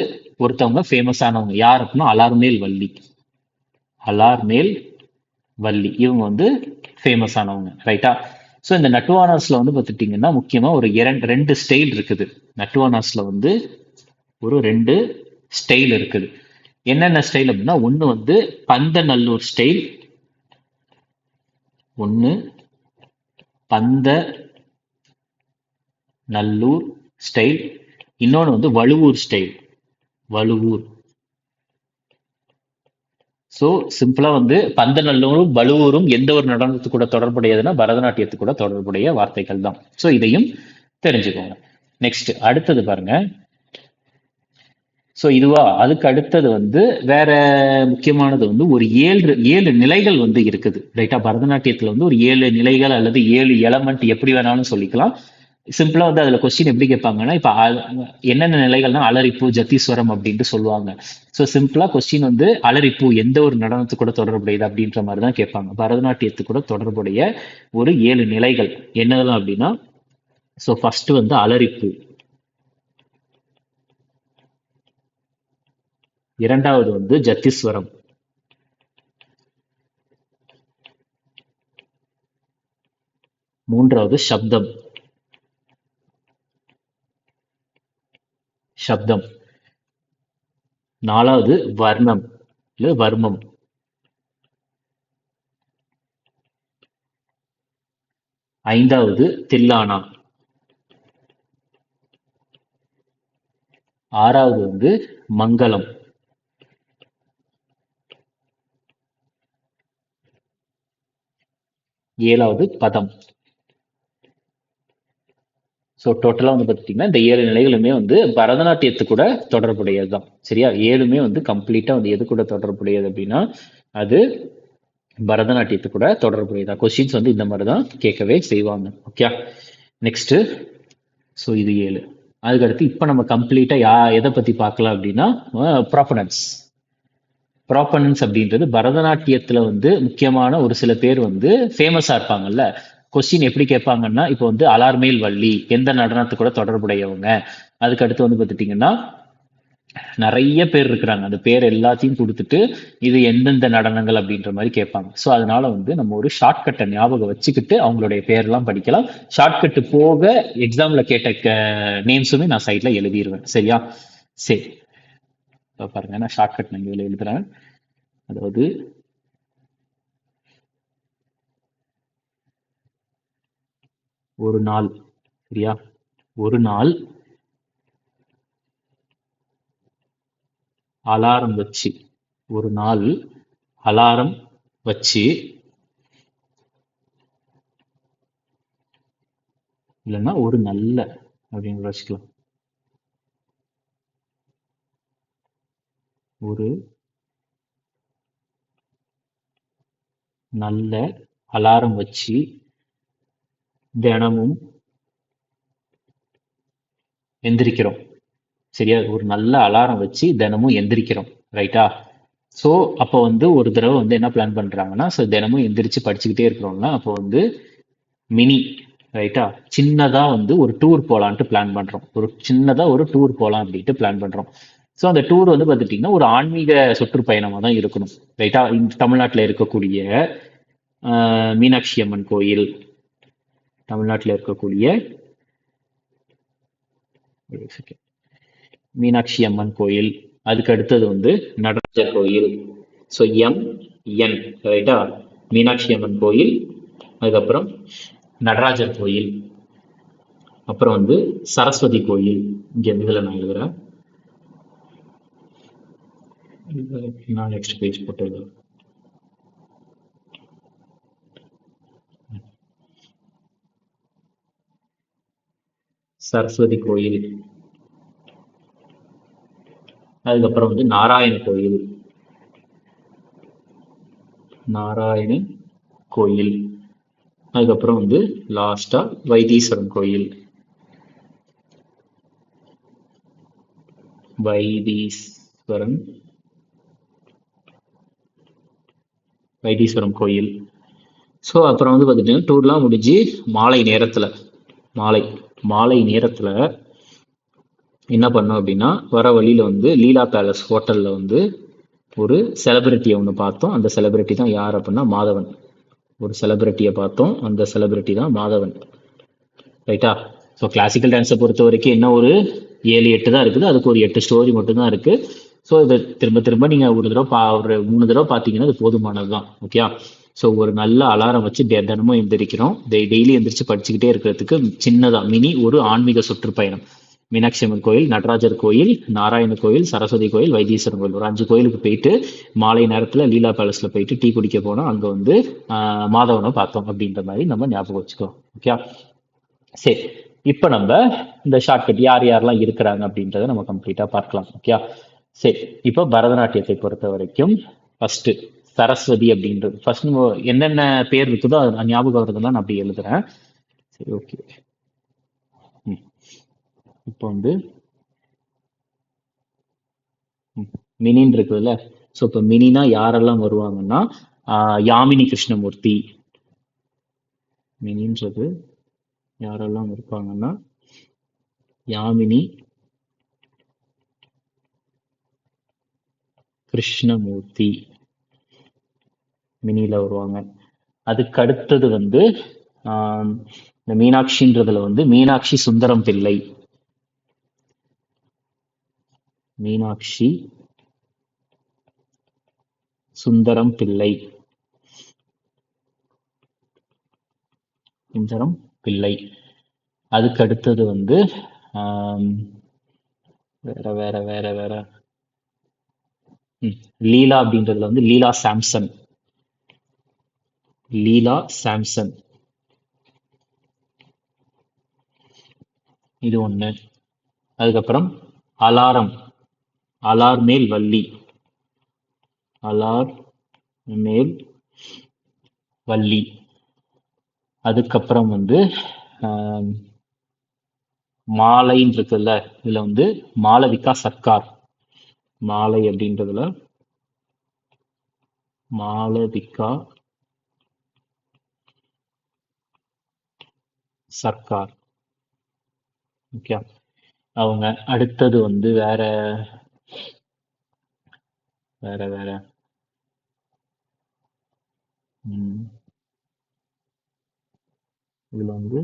ஒருத்தவங்க ஃபேமஸ் ஆனவங்க யார் அப்படின்னா அலார்மேல் வள்ளி. இவங்க வந்து ஃபேமஸ் ஆனவங்க. ரைட்டா? ஸோ இந்த நட்டுவானார்ஸ்ல வந்து பார்த்துட்டீங்கன்னா முக்கியமா ஒரு ரெண்டு ஸ்டைல் இருக்குது. நட்டுவானார்ஸ்ல வந்து ஒரு ரெண்டு ஸ்டைல் இருக்குது. என்னென்ன ஸ்டைல் அப்படின்னா ஒன்று வந்து பந்தநல்லூர் ஸ்டைல், இன்னொன்று வந்து வழுவூர் ஸ்டைல். ஸோ சிம்பிளா வந்து பந்தநல்லூரும் வழுவூரும் எந்த ஒரு நடனத்து கூட தொடர்புடையதுன்னா பரதநாட்டியத்து கூட தொடர்புடைய வார்த்தைகள் தான். ஸோ இதையும் தெரிஞ்சுக்கோங்க. நெக்ஸ்ட் அடுத்தது பாருங்க. ஸோ அதுக்கு அடுத்தது வந்து வேற முக்கியமானது வந்து ஒரு ஏழு நிலைகள் வந்து இருக்குது. ரைட்டா? பரதநாட்டியத்துல வந்து ஒரு 7 நிலைகள் அல்லது 7 எலமெண்ட் எப்படி வேணாலும் சொல்லிக்கலாம். சிம்பிளா வந்து அதுல கொஸ்டின் எப்படி கேட்பாங்கன்னா இப்ப என்னென்ன நிலைகள்னா அலரிப்பூ ஜத்தீஸ்வரம் அப்படின்ட்டு சொல்லுவாங்க. ஸோ சிம்பிளா கொஸ்டின் வந்து அலரிப்பூ எந்த ஒரு நடனத்து கூட தொடர்புடையது அப்படின்ற மாதிரி தான் கேட்பாங்க. பரதநாட்டியத்து கூட தொடர்புடைய ஒரு 7 நிலைகள் என்னதெல்லாம் அப்படின்னா, ஸோ ஃபர்ஸ்ட் வந்து அலரிப்பூ, இரண்டாவது வந்து ஜத்தீஸ்வரம், மூன்றாவது சப்தம் சப்தம், நாலாவது வர்ணம் இல்ல வர்மம், ஐந்தாவது தில்லானா, ஆறாவது வந்து மங்களம், ஏழாவது பதம். ஸோ டோட்டலா வந்து பார்த்துட்டீங்கன்னா இந்த 7 நிலைகளுமே வந்து பரதநாட்டியத்து கூட தொடர்புடையது தான். சரியா? 7மே வந்து கம்ப்ளீட்டா வந்து எது கூட தொடர்புடையது அப்படின்னா அது பரதநாட்டியத்து கூட தொடர்புடையதா. கொஸ்டின்ஸ் வந்து இந்த மாதிரி தான் கேட்கவே செய்வாங்க. Okay, next. ஸோ இது 7. அதுக்கடுத்து இப்போ நம்ம கம்ப்ளீட்டா எதை பத்தி பார்க்கலாம் அப்படின்னா ப்ராப்பனன்ஸ். ப்ராப்பனன்ஸ் அப்படின்றது பரதநாட்டியத்துல வந்து முக்கியமான ஒரு சில பேர் வந்து ஃபேமஸா இருப்பாங்கல்ல. கொஸ்டின் எப்படி கேட்பாங்கன்னா இப்போ வந்து அலார்மேல் வள்ளி எந்த நடனத்து கூட தொடர்புடையவங்க. அதுக்கு அடுத்து வந்து பார்த்துட்டீங்கன்னா நிறைய பேர் இருக்கிறாங்க. அந்த பேர் எல்லாத்தையும் கொடுத்துட்டு இது எந்தெந்த நடனங்கள் அப்படின்ற மாதிரி கேட்பாங்க. ஸோ அதனால வந்து நம்ம ஒரு ஷார்ட்கட்டை ஞாபகம் வச்சுக்கிட்டு அவங்களுடைய பேர்லாம் படிக்கலாம். ஷார்ட்கட்டு போக எக்ஸாம்ல கேட்ட நேம்ஸுமே நான் சைட்ல எழுதிடுவேன். சரியா? சரி, பாருங்க நான் ஷார்ட்கட் நான் இதில் எழுதுறேன். அதாவது ஒரு நாள், சரியா? ஒரு நாள் அலாரம் வச்சு, ஒரு நாள் அலாரம் வச்சு, இல்லைன்னா ஒரு நல்ல அப்படின்னு வச்சுக்கலாம். ஒரு நல்ல அலாரம் வச்சு தினமும் எந்திரிக்கிறோம். சரியா? ஒரு நல்ல அலாரம் வச்சு தினமும் எந்திரிக்கிறோம். ரைட்டா? ஸோ அப்போ வந்து ஒரு தடவை வந்து என்ன பிளான் பண்றாங்கன்னா, ஸோ தினமும் எந்திரிச்சு படிச்சுக்கிட்டே இருக்கிறோம்னா அப்போ வந்து மினி, ரைட்டா, சின்னதா வந்து ஒரு டூர் போலான்ட்டு பிளான் பண்றோம். ஒரு சின்னதா ஒரு டூர் போலாம் அப்படின்ட்டு பிளான் பண்றோம். ஸோ அந்த டூர் வந்து பார்த்துட்டிங்கன்னா ஒரு ஆன்மீக சுற்றுப்பயணமாக தான் இருக்கணும். ரைட்டா? தமிழ்நாட்டில் இருக்கக்கூடிய மீனாட்சி அம்மன் கோயில், தமிழ்நாட்டில் இருக்கக்கூடிய மீனாட்சி அம்மன் கோயில், அதுக்கு அடுத்தது வந்து நடராஜர் கோயில். ஸோ என், ரைட்டா? மீனாட்சி அம்மன் கோயில், அதுக்கப்புறம் நடராஜர் கோயில், அப்புறம் வந்து சரஸ்வதி கோயில். இங்க இதில் நான் எழுதுறேன். நான் நெக்ஸ்ட் பேஜ் போட்டு சரஸ்வதி கோயில், அதுக்கப்புறம் வந்து நாராயண கோயில், நாராயண கோயில், அதுக்கப்புறம் வந்து லாஸ்டா வைத்தீஸ்வரன் கோயில், வைத்தீஸ்வரம் கோயில். ஸோ அப்புறம் வந்து பார்த்துட்டீங்கன்னா டூர்லாம் முடிஞ்சு மாலை நேரத்தில் மாலை நேரத்தில் என்ன பண்ணோம் அப்படின்னா வர வழியில் வந்து லீலா பேலஸ் ஹோட்டலில் வந்து ஒரு செலிபிரிட்டியை ஒன்று பார்த்தோம். அந்த செலிபிரிட்டி தான் யார் அப்படின்னா மாதவன். ஒரு செலிபிரிட்டியை பார்த்தோம், அந்த செலிபிரிட்டி தான் மாதவன். ரைட்டா? ஸோ கிளாசிக்கல் டான்ஸை பொறுத்த வரைக்கும் என்ன ஒரு 7-8 தான் இருக்குது. அதுக்கு ஒரு 8 ஸ்டோரி மட்டும்தான் இருக்குது. ஸோ இதை திரும்ப திரும்ப நீங்கள் ஒரு 3 தடவை பார்த்தீங்கன்னா அது போதுமானது தான். ஓகே? ஸோ ஒரு நல்ல அலாரம் வச்சு தினமும் எந்திரிக்கிறோம். டெய்லி எந்திரிச்சு படிச்சுக்கிட்டே இருக்கிறதுக்கு சின்னதாக மினி ஒரு ஆன்மீக சுற்றுப்பயணம். மீனாட்சி அம்மன் கோயில், நடராஜர் கோயில், நாராயண கோயில், சரஸ்வதி கோயில், வைத்தீஸ்வரன் கோயில், ஒரு 5 கோயிலுக்கு போயிட்டு மாலை நேரத்தில் லீலா பேலஸில் போயிட்டு டீ குடிக்க போனோம். அங்கே வந்து மாதவனை பார்த்தோம் அப்படின்ற மாதிரி நம்ம ஞாபகம் வச்சுக்கோ. ஓகே? சரி, இப்போ நம்ம இந்த ஷார்ட்கட் யார் யாரெல்லாம் இருக்கிறாங்க அப்படின்றத நம்ம கம்ப்ளீட்டாக பார்க்கலாம். ஓகே? சரி, இப்போ பரதநாட்டியத்தை பொறுத்த வரைக்கும் ஃபர்ஸ்ட் சரஸ்வதி அப்படின்றது ஃபர்ஸ்ட் என்னென்ன பேர் இருக்குதோ அது ஞாபகம் வருதுலாம் நான் அப்படி எழுதுறேன். சரி, ஓகே. இப்போ வந்து மினின்னு இருக்குதுல்ல. ஸோ இப்போ மினினா யாரெல்லாம் வருவாங்கன்னா யாமினி கிருஷ்ணமூர்த்தி. மினின்றது யாரெல்லாம் இருப்பாங்கன்னா யாமினி கிருஷ்ணமூர்த்தி மினில வருவாங்க. அதுக்கு அடுத்தது வந்து இந்த மீனாட்சின்றதுல வந்து மீனாட்சி சுந்தரம் பிள்ளை. மீனாட்சி சுந்தரம் பிள்ளை. சுந்தரம் பிள்ளை. அதுக்கு அடுத்தது வந்து வேற வேற வேற வேற லீலா அப்படின்றதுல வந்து லீலா சாம்சன். லீலா சாம்சன் இது ஒண்ணு. அதுக்கப்புறம் அலாரம். அலார் மேல் வள்ளி. அலார் மேல் வள்ளி. அதுக்கப்புறம் வந்து மாலைன்னு இருக்குல்ல, இதுல வந்து மாளவிகா சர்க்கார். மாலை அப்படின்றதுல மாளவிகா சர்க்கார். ஓகே, அவங்க. அடுத்தது வந்து வேற வேற வேற இதுல வந்து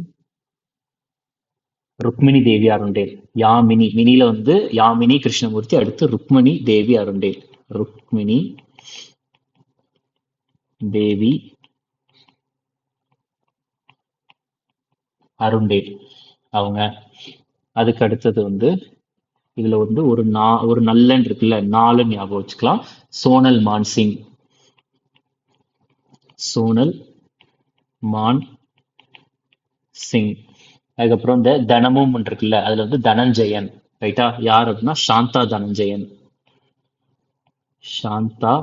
ருக்மிணி தேவி அருண்டேல். யாமினி மினில வந்து யாமினி கிருஷ்ணமூர்த்தி, அடுத்து ருக்மிணி தேவி அருண்டேல். ருக்மிணி தேவி அருண்டேல் அவங்க. அதுக்கு அடுத்தது வந்து இதுல வந்து ஒரு நல்லன் இருக்குல்ல, நாலு ஞாபகம் வச்சுக்கலாம். சோனல் மான்சிங். சோனல் மான் சிங். அதுக்கப்புறம் இந்த தனமும் இருக்குல்ல, அதுல வந்து தனஞ்சயன். ரைட்டா? யார் அப்படின்னா சாந்தா தனஞ்சயன். சாந்தா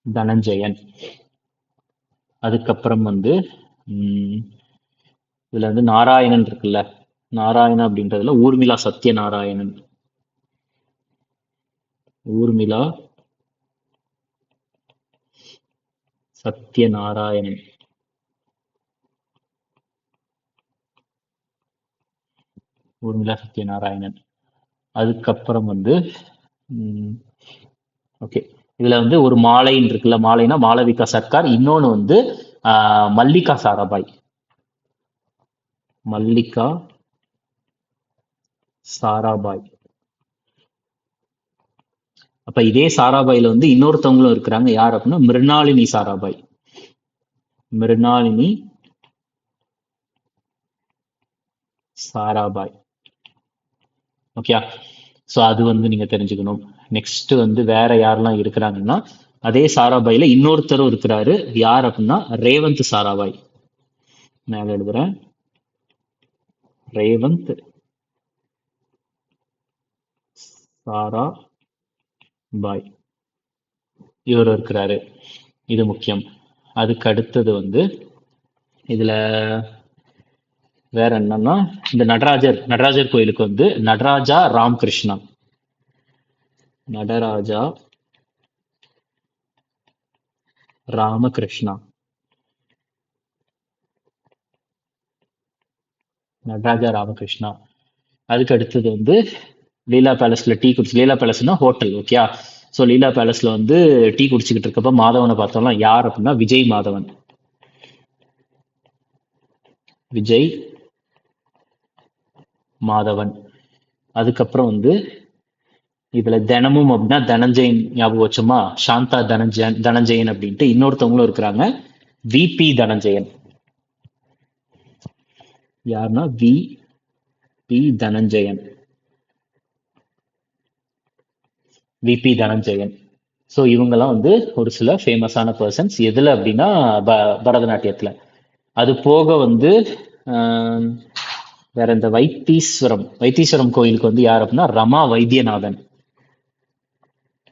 தனஞ்சயன். அதுக்கப்புறம் வந்து இதுல வந்து நாராயணன் இருக்குல்ல, நாராயணன் அப்படின்றதுல ஊர்மிளா சத்யநாராயணன். ஊர்மிளா சத்யநாராயணன். ஊர்மிளா சத்யநாராயணன். அதுக்கப்புறம் வந்து ஓகே, இதுல வந்து ஒரு மாலைன்னு இருக்குல்ல, மாலைனா மாளவிகா சர்க்கார். இன்னொன்னு வந்து மல்லிகா சாராபாய். மல்லிகா சாராபாய். அப்ப இதே சாராபாயில வந்து இன்னொருத்தவங்களும் இருக்கிறாங்க. யார் அப்படின்னா மிருணாளினி சாராபாய். மிருணாளினி சாராபாய். ஓகே, ஸோ அது வந்து நீங்க தெரிஞ்சுக்கணும். நெக்ஸ்ட் வந்து வேற யாரெல்லாம் இருக்கிறாங்கன்னா அதே சாராபாயில இன்னொருத்தரும் இருக்கிறாரு. யார் அப்படின்னா ரேவந்த் சாராபாய். மேல எழுதுறேன், ரேவந்த் சாரா பாய். இவர் இருக்கிறாரு. இது முக்கியம். அதுக்கு அடுத்தது வந்து இதுல வேற என்னன்னா இந்த நடராஜர் கோயிலுக்கு வந்து நடராஜா ராமகிருஷ்ணா. நடராஜா ராமகிருஷ்ணா. நடராஜா ராமகிருஷ்ணா. அதுக்கு அடுத்தது வந்து லீலா பேலஸ்ல டீ குடிச்சு, லீலா பேலஸ்னா ஹோட்டல். ஓகே, ஸோ லீலா பேலஸ்ல வந்து டீ குடிச்சுக்கிட்டு இருக்கப்ப மாதவனை பார்த்தோம்னா யார் அப்படின்னா விஜய் மாதவன். விஜய் மாதவன். அதுக்கப்புறம் வந்து இதுல தினமும் அப்படின்னா தனஞ்சயன் ஞாபகம் வச்சோமா, சாந்தா தனஞ்சயன் அப்படின்ட்டு இன்னொருத்தவங்களும் இருக்கிறாங்க, விபி தனஞ்சயன். யாருன்னா V P Dhananjayan. V P Dhananjayan. So இவங்கெல்லாம் வந்து ஒரு சில ஃபேமஸான பர்சன்ஸ். எதுல அப்படின்னா பரதநாட்டியத்துல. அது போக வந்து வேற இந்த வைத்தீஸ்வரம் கோயிலுக்கு வந்து யார் அப்படின்னா ரமா வைத்தியநாதன்.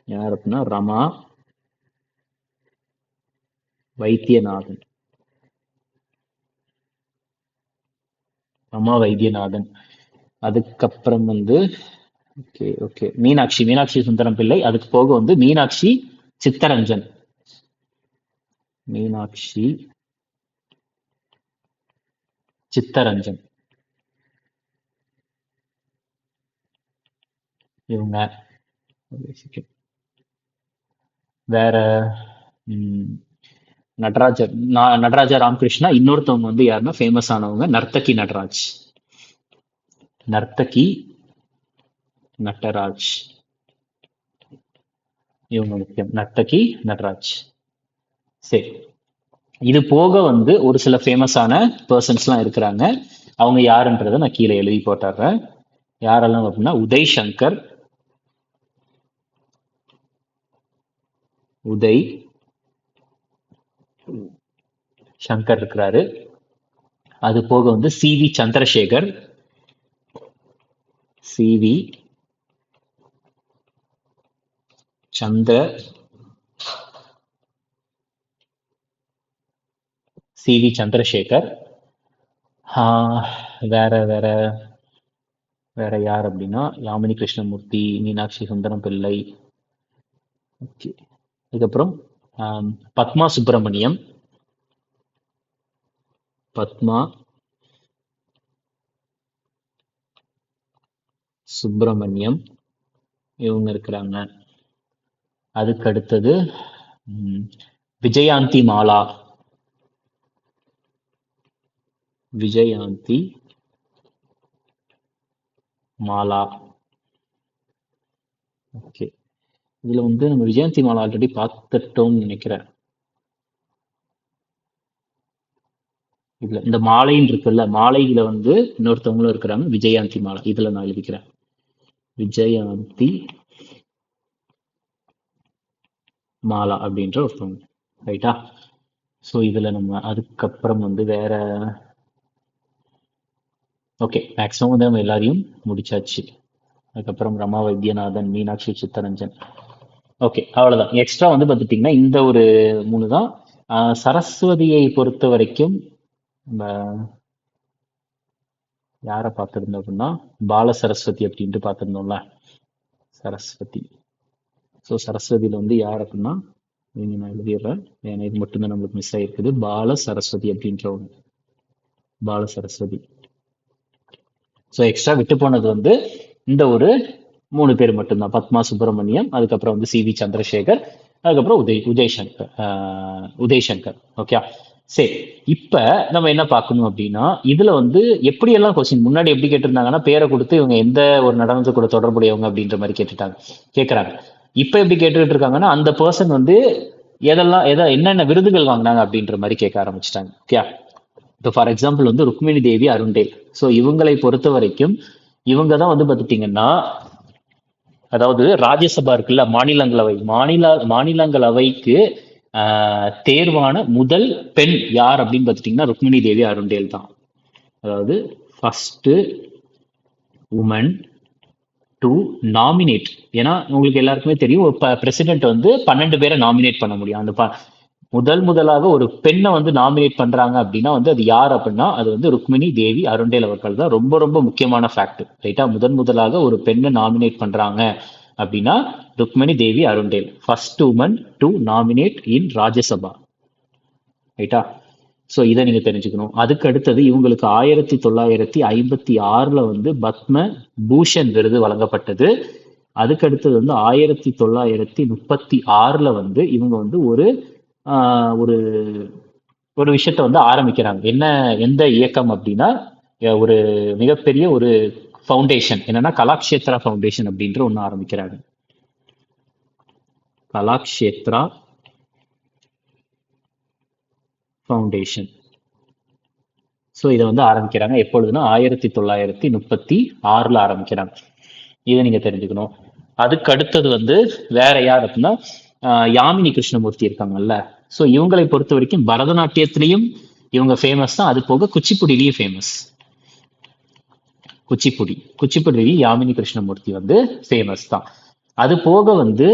யார் அப்படின்னா ரமா வைத்தியநாதன். ரமா வைத்தியநாதன். அதுக்கப்புறம் வந்து ஓகே ஓகே மீனாட்சி மீனாட்சி சுந்தரம் பிள்ளை. அதுக்கு போக வந்து மீனாட்சி சித்தரஞ்சன். மீனாட்சி சித்தரஞ்சன் இவங்க. வேற நடராஜர் நடராஜா ராமகிருஷ்ணா. இன்னொருத்தவங்க வந்து யாருன்னா ஃபேமஸ் ஆனவங்க நர்த்தகி நடராஜ். நர்த்தகி நடராஜ் இவங்க முக்கியம். நர்த்தகி நடராஜ். சரி, இது போக வந்து ஒரு சில ஃபேமஸான பர்சன்ஸ்லாம் இருக்கிறாங்க. அவங்க யாருன்றதை நான் கீழே எழுதி போட்டுறேன். யாரெல்லாம் அப்படின்னா உதய் சங்கர். உதய் சங்கர் இருக்கிறாரு. அது போக வந்து சிவி சந்திரசேகர். சிவி சந்திரசேகர். வேற வேற வேற யார் அப்படின்னா யாமினி கிருஷ்ணமூர்த்தி, மீனாட்சி சுந்தரம் பிள்ளை. ஓகே, அதுக்கப்புறம் பத்மா சுப்பிரமணியம். பத்மா சுப்பிரமணியம் இவங்க இருக்கிறாங்க. அதுக்கு அடுத்தது விஜயாந்தி மாலா. விஜயாந்தி மாலா. ஓகே, இதுல வந்து நம்ம விஜயந்தி மாலா ஆல்ரெடி பார்த்துட்டோம்னு நினைக்கிறேன். இதுல இந்த மாலைன்னு இருக்குல்ல, மாலையில வந்து இன்னொருத்தவங்களும் இருக்கிறாங்க, விஜயாந்தி மாலா. இதுல நான் எழுதிக்கிறேன் விஜயாந்தி மாலா அப்படின்ற ஒருத்தவங்க. ரைட்டா? ஸோ இதுல நம்ம அதுக்கப்புறம் வந்து வேற ஓகே, மேக்ஸிமம் வந்து நம்ம எல்லாரையும் முடிச்சாச்சு. அதுக்கப்புறம் ரமா வைத்தியநாதன், மீனாட்சி சித்தரஞ்சன். ஓகே, அவ்வளவுதான். எக்ஸ்ட்ரா வந்து பார்த்துட்டிங்கன்னா இந்த ஒரு 3 தான். சரஸ்வதியை பொறுத்த வரைக்கும் நம்ம யாரை பார்த்துருந்தோம் அப்படின்னா பால சரஸ்வதி அப்படின்ட்டு பார்த்துருந்தோம்ல. சரஸ்வதி. ஸோ சரஸ்வதியில வந்து யார் அப்படின்னா இவங்க நான் எழுதிடுறேன். ஏன்னா இது மட்டும்தான் நம்மளுக்கு மிஸ் ஆயிருக்குது. பால சரஸ்வதி அப்படின்றவங்க. பால சரஸ்வதி. ஸோ எக்ஸ்ட்ரா விட்டு போனது வந்து இந்த ஒரு 3 பேர் மட்டும்தான். பத்மா சுப்பிரமணியம், அதுக்கப்புறம் வந்து சிவி சந்திரசேகர், அதுக்கப்புறம் உதய் சங்கர். ஓகே, சரி. இப்ப நம்ம என்ன பார்க்கணும் அப்படின்னா இதுல வந்து எப்படியெல்லாம் கொஸ்டின் முன்னாடி எப்படி கேட்டிருந்தாங்கன்னா பேரை கொடுத்து இவங்க எந்த ஒரு நடனத்து கூட தொடர்புடையவங்க அப்படின்ற மாதிரி கேட்கறாங்க. இப்ப எப்படி கேட்டுட்டு இருக்காங்கன்னா அந்த பர்சன் வந்து என்னென்ன விருதுகள் வாங்கினாங்க அப்படின்ற மாதிரி கேட்க ஆரம்பிச்சிட்டாங்க. ஓகே, இப்போ ஃபார் எக்ஸாம்பிள் வந்து ருக்மிணி தேவி அருண்டேல். ஸோ இவங்களை பொறுத்த வரைக்கும் இவங்க தான் வந்து பார்த்துட்டீங்கன்னா அதாவது ராஜ்யசபா இருக்குல்ல, மாநிலங்களவைக்கு தேர்வான முதல் பெண் யார் அப்படின்னு பார்த்துட்டீங்கன்னா ருக்மிணி தேவி அருண்டேல் தான். அதாவது ஃபர்ஸ்ட் உமன் டு நாமினேட். ஏன்னா உங்களுக்கு எல்லாருக்குமே தெரியும் பிரசிடென்ட் வந்து 12 பேரை நாமினேட் பண்ண முடியும். அந்த முதலாக ஒரு பெண்ணை வந்து நாமினேட் பண்றாங்க அப்படின்னா வந்து அது யார் அப்படின்னா அது வந்து ருக்மிணி தேவி அருண்டேல் அவர்கள் தான். ரொம்ப ரொம்ப முக்கியமான ஃபேக்ட். ரைட்டா? முதலாக ஒரு பெண்ணை நாமினேட் பண்றாங்க அப்படின்னா Rukmini Devi Arundale, first woman to nominate in Rajya Sabha. ரைட்டா? ஸோ இதை நீங்க தெரிஞ்சுக்கணும். அதுக்கு அடுத்தது இவங்களுக்கு 1956 வந்து பத்ம பூஷன் விருது வழங்கப்பட்டது. அதுக்கு அடுத்தது வந்து 1936 வந்து இவங்க வந்து ஒரு ஒரு ஒரு விஷயத்த வந்து ஆரம்பிக்கிறாங்க. எந்த இயக்கம் அப்படின்னா ஒரு மிகப்பெரிய ஒரு ஃபவுண்டேஷன் என்னன்னா கலாக்ஷேத்ரா ஃபவுண்டேஷன் அப்படின்ற ஒண்ணு ஆரம்பிக்கிறாங்க. கலாக்ஷேத்ரா ஃபவுண்டேஷன். ஸோ இதை வந்து ஆரம்பிக்கிறாங்க. எப்பொழுதுன்னா 1936 ஆரம்பிக்கிறாங்க. இதை நீங்க தெரிஞ்சுக்கணும். அதுக்கு அடுத்தது வந்து வேற யார் அப்படின்னா யாமினி கிருஷ்ணமூர்த்தி இருக்காங்கல்ல. ஸோ இவங்களை பொறுத்த வரைக்கும் பரதநாட்டியத்திலையும் இவங்க ஃபேமஸ் தான். அது போக குச்சிப்புடிலையும் ஃபேமஸ். குச்சிப்புடி யாமினி கிருஷ்ணமூர்த்தி வந்து ஃபேமஸ் தான். அது போக வந்து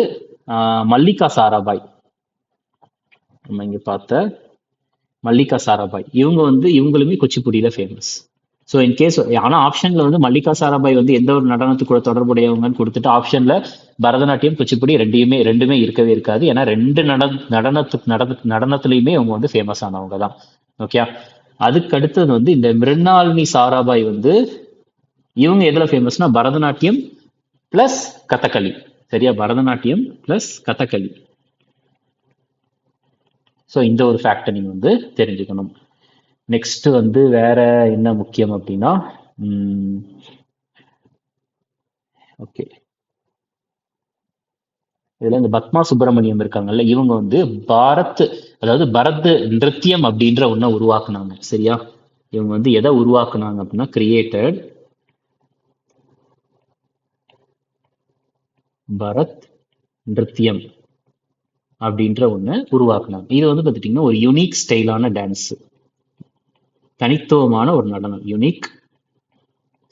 மல்லிகா சாராபாய், நம்ம இங்க பார்த்த மல்லிகா சாராபாய், இவங்களுமே குச்சிப்புடியில ஃபேமஸ். ஸோ இன்கேஸ் ஆனால் ஆப்ஷனில் வந்து மல்லிகா சாராபாய் வந்து எந்த ஒரு நடனத்துக்கு கூட தொடர்புடையவங்கன்னு கொடுத்துட்டு ஆப்ஷனில் பரதநாட்டியம் குச்சிப்புடி ரெண்டுமே இருக்கவே இருக்காது. ஏன்னா ரெண்டு நடனத்துலையுமே அவங்க வந்து ஃபேமஸ் ஆனவங்க தான். ஓகே, அதுக்கு அடுத்தது வந்து இந்த மிருணாளினி சாராபாய் வந்து இவங்க எதுல ஃபேமஸ்னா பரதநாட்டியம் பிளஸ் கதகளி. சரியா, பரதநாட்டியம் பிளஸ் கதகளி. ஸோ இந்த ஒரு ஃபேக்டை நீங்க வந்து தெரிஞ்சுக்கணும். நெக்ஸ்ட் வந்து வேற என்ன முக்கியம் அப்படின்னா, ஓகே, இதுல இந்த பத்மா சுப்பிரமணியம் இருக்காங்கல்ல, இவங்க வந்து அதாவது பரத் நிருத்தியம் அப்படின்ற ஒன்றை உருவாக்குனாங்க. சரியா, இவங்க வந்து எதை உருவாக்குனாங்க அப்படின்னா கிரியேட்டட் பரத் நிருத்தியம் அப்படின்ற ஒண்ணு உருவாக்குனாங்க. இது வந்து பார்த்துட்டீங்கன்னா ஒரு யூனிக் ஸ்டைலான டான்ஸ், தனித்துவமான ஒரு நடனம், யூனிக்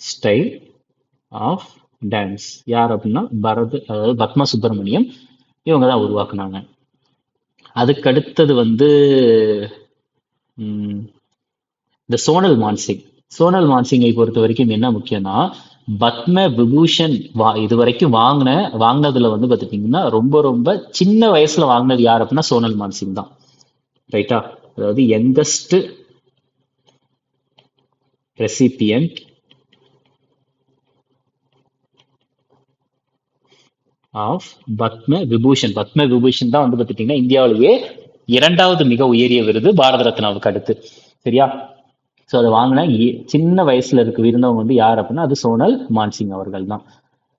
ஸ்டைல் ஆஃப் டான்ஸ். யார் அப்படின்னா அதாவது பத்மா சுப்பிரமணியம் இவங்க தான் உருவாக்குனாங்க. அதுக்கு அடுத்தது வந்து இந்த சோனல் மான்சிங்கை பொறுத்த வரைக்கும் என்ன முக்கியம்னா, பத்ம விபூஷன் இது வரைக்கும் வாங்கினதுல வந்து பார்த்துட்டீங்கன்னா ரொம்ப ரொம்ப சின்ன வயசுல வாங்கினது யார் அப்படின்னா சோனல் மான்சிங் தான். ரைட்டா, அதாவது youngest recipient of Padma Vibhushan தான் வந்து பார்த்துட்டீங்கன்னா இந்தியாவிலேயே 2வது மிக உயரிய விருது பாரத ரத்னாவுக்கு அடுத்து. சரியா, ஸோ அதை வாங்கின சின்ன வயசுல இருந்தவங்க வந்து யார் அப்படின்னா அது சோனல் மான்சிங் அவர்கள் தான்.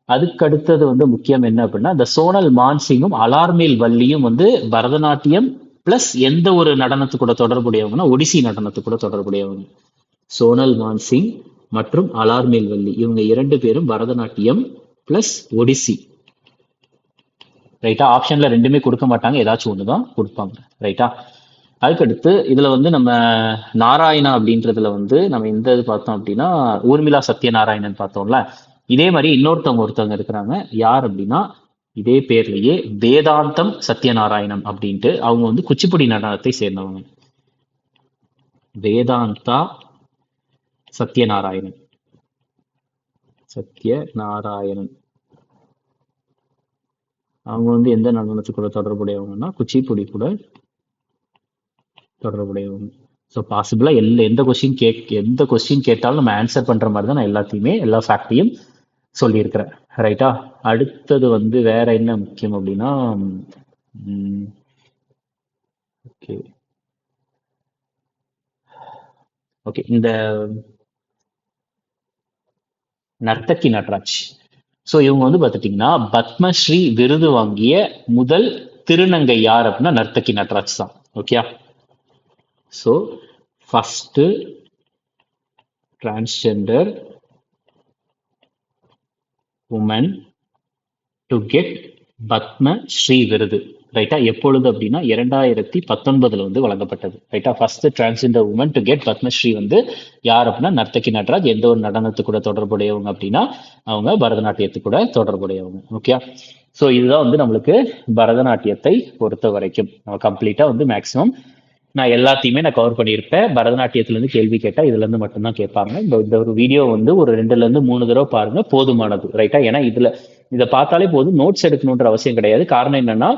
அதுக்கு அடுத்தது வந்து முக்கியம் என்ன அப்படின்னா, இந்த சோனல் மான்சிங்கும் அலார்மேல் வள்ளியும் வந்து பரதநாட்டியம் பிளஸ் எந்த ஒரு நடனத்து கூட தொடர்புடையவங்கன்னா ஒடிசி நடனத்து கூட தொடர்புடையவங்க. சோனல் மான்சிங் மற்றும் அலார்மேல் வள்ளி இவங்க 2 பேரும் பரதநாட்டியம் பிளஸ் ஒடிசி. ரைட்டா, ஆப்ஷன்ல ரெண்டுமே கொடுக்க மாட்டாங்க, ஏதாச்சும் ஒண்ணுதான் கொடுப்பாங்க. ரைட்டா, அதுக்கடுத்து இதுல வந்து நம்ம நாராயணா அப்படின்றதுல வந்து நம்ம இந்த இது பார்த்தோம் அப்படின்னா ஊர்மிளா சத்யநாராயணன் பார்த்தோம்ல, இதே மாதிரி ஒருத்தவங்க இருக்கிறாங்க. யார் அப்படின்னா இதே பேர்லயே வேதாந்தம் சத்யநாராயணன் அப்படின்ட்டு, அவங்க வந்து குச்சிப்புடி நடனத்தை சேர்ந்தவங்க. வேதாந்தா சத்யநாராயணன் அவங்க வந்து எந்த நடனத்து கூட தொடர்புடையவங்கன்னா குச்சிப்புடி கூட தொடர்புடையவங்க. ஸோ பாசிபிளா எந்த கொஸ்டின் கேட்டாலும் நம்ம ஆன்சர் பண்ற மாதிரி தான் நான் எல்லா ஃபேக்டையும் சொல்லியிருக்கிறேன். ரைட்டா, அடுத்தது வந்து வேற என்ன முக்கியம் அப்படின்னா, ஓகே, இந்த நர்த்தகி நட்ராஜ். ஸோ இவங்க வந்து பார்த்துட்டீங்கன்னா பத்மஸ்ரீ விருது வாங்கிய முதல் திருநங்கை யார் அப்படின்னா நர்த்தகி நட்ராஜ் தான். Okay, so first transgender woman to get Padmashri விருது. ரைட்டா, எப்பொழுது அப்படின்னா 2019 வந்து வழங்கப்பட்டது. ரைட்டா, first transgender woman to get Padmashri வந்து யார் அப்படின்னா நர்த்தகி நட்ராஜ். எந்த ஒரு நடனத்து கூட தொடர்புடையவங்க அப்படின்னா அவங்க பரதநாட்டியத்து கூட தொடர்புடையவங்க. ஓகே, ஸோ இதுதான் வந்து நம்மளுக்கு பரதநாட்டியத்தை பொறுத்த வரைக்கும் நம்ம கம்ப்ளீட்டா வந்து மேக்சிமம் நான் எல்லாத்தையுமே நான் கவர் பண்ணியிருப்பேன். பரதநாட்டியத்திலேருந்து கேள்வி கேட்டால் இதுல இருந்து மட்டும்தான் கேட்பாங்க. இந்த ஒரு வீடியோ வந்து ஒரு 2ல இருந்து 3 தடவை பாருங்க, போதுமானது. ரைட்டா, ஏன்னா இதை பார்த்தாலே போதும், நோட்ஸ் எடுக்கணுன்ற அவசியம் கிடையாது. காரணம் என்னன்னா,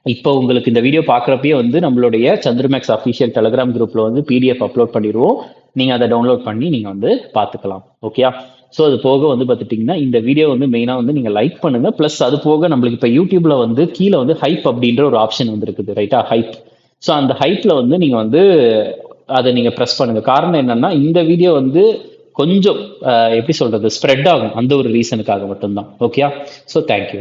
இப்போ உங்களுக்கு இந்த வீடியோ பார்க்குறப்பயே வந்து நம்மளுடைய சந்திரமேக்ஸ் அஃபிஷியல் டெலிகிராம் குரூப்ல வந்து பிடிஎஃப் அப்லோட் பண்ணிடுவோம். நீங்க அதை டவுன்லோட் பண்ணி நீங்க வந்து பார்த்துக்கலாம். ஓகேயா, ஸோ அது போக வந்து பார்த்துட்டிங்கன்னா இந்த வீடியோ வந்து மெயினாக வந்து நீங்கள் லைக் பண்ணுங்க. ப்ளஸ் அது போக நம்மளுக்கு இப்போ யூடியூப்ல வந்து கீழே வந்து ஹைப் அப்படின்ற ஒரு ஆப்ஷன் வந்து இருக்குது. ரைட்டா, ஹைப். ஸோ அந்த ஹைப்ல வந்து நீங்கள் வந்து அதை நீங்கள் ப்ரெஸ் பண்ணுங்க. காரணம் என்னன்னா இந்த வீடியோ வந்து கொஞ்சம் எப்படி சொல்றது ஸ்ப்ரெட் ஆகும், அந்த ஒரு ரீசனுக்காக மட்டும்தான். ஓகேயா, ஸோ தேங்க்யூ.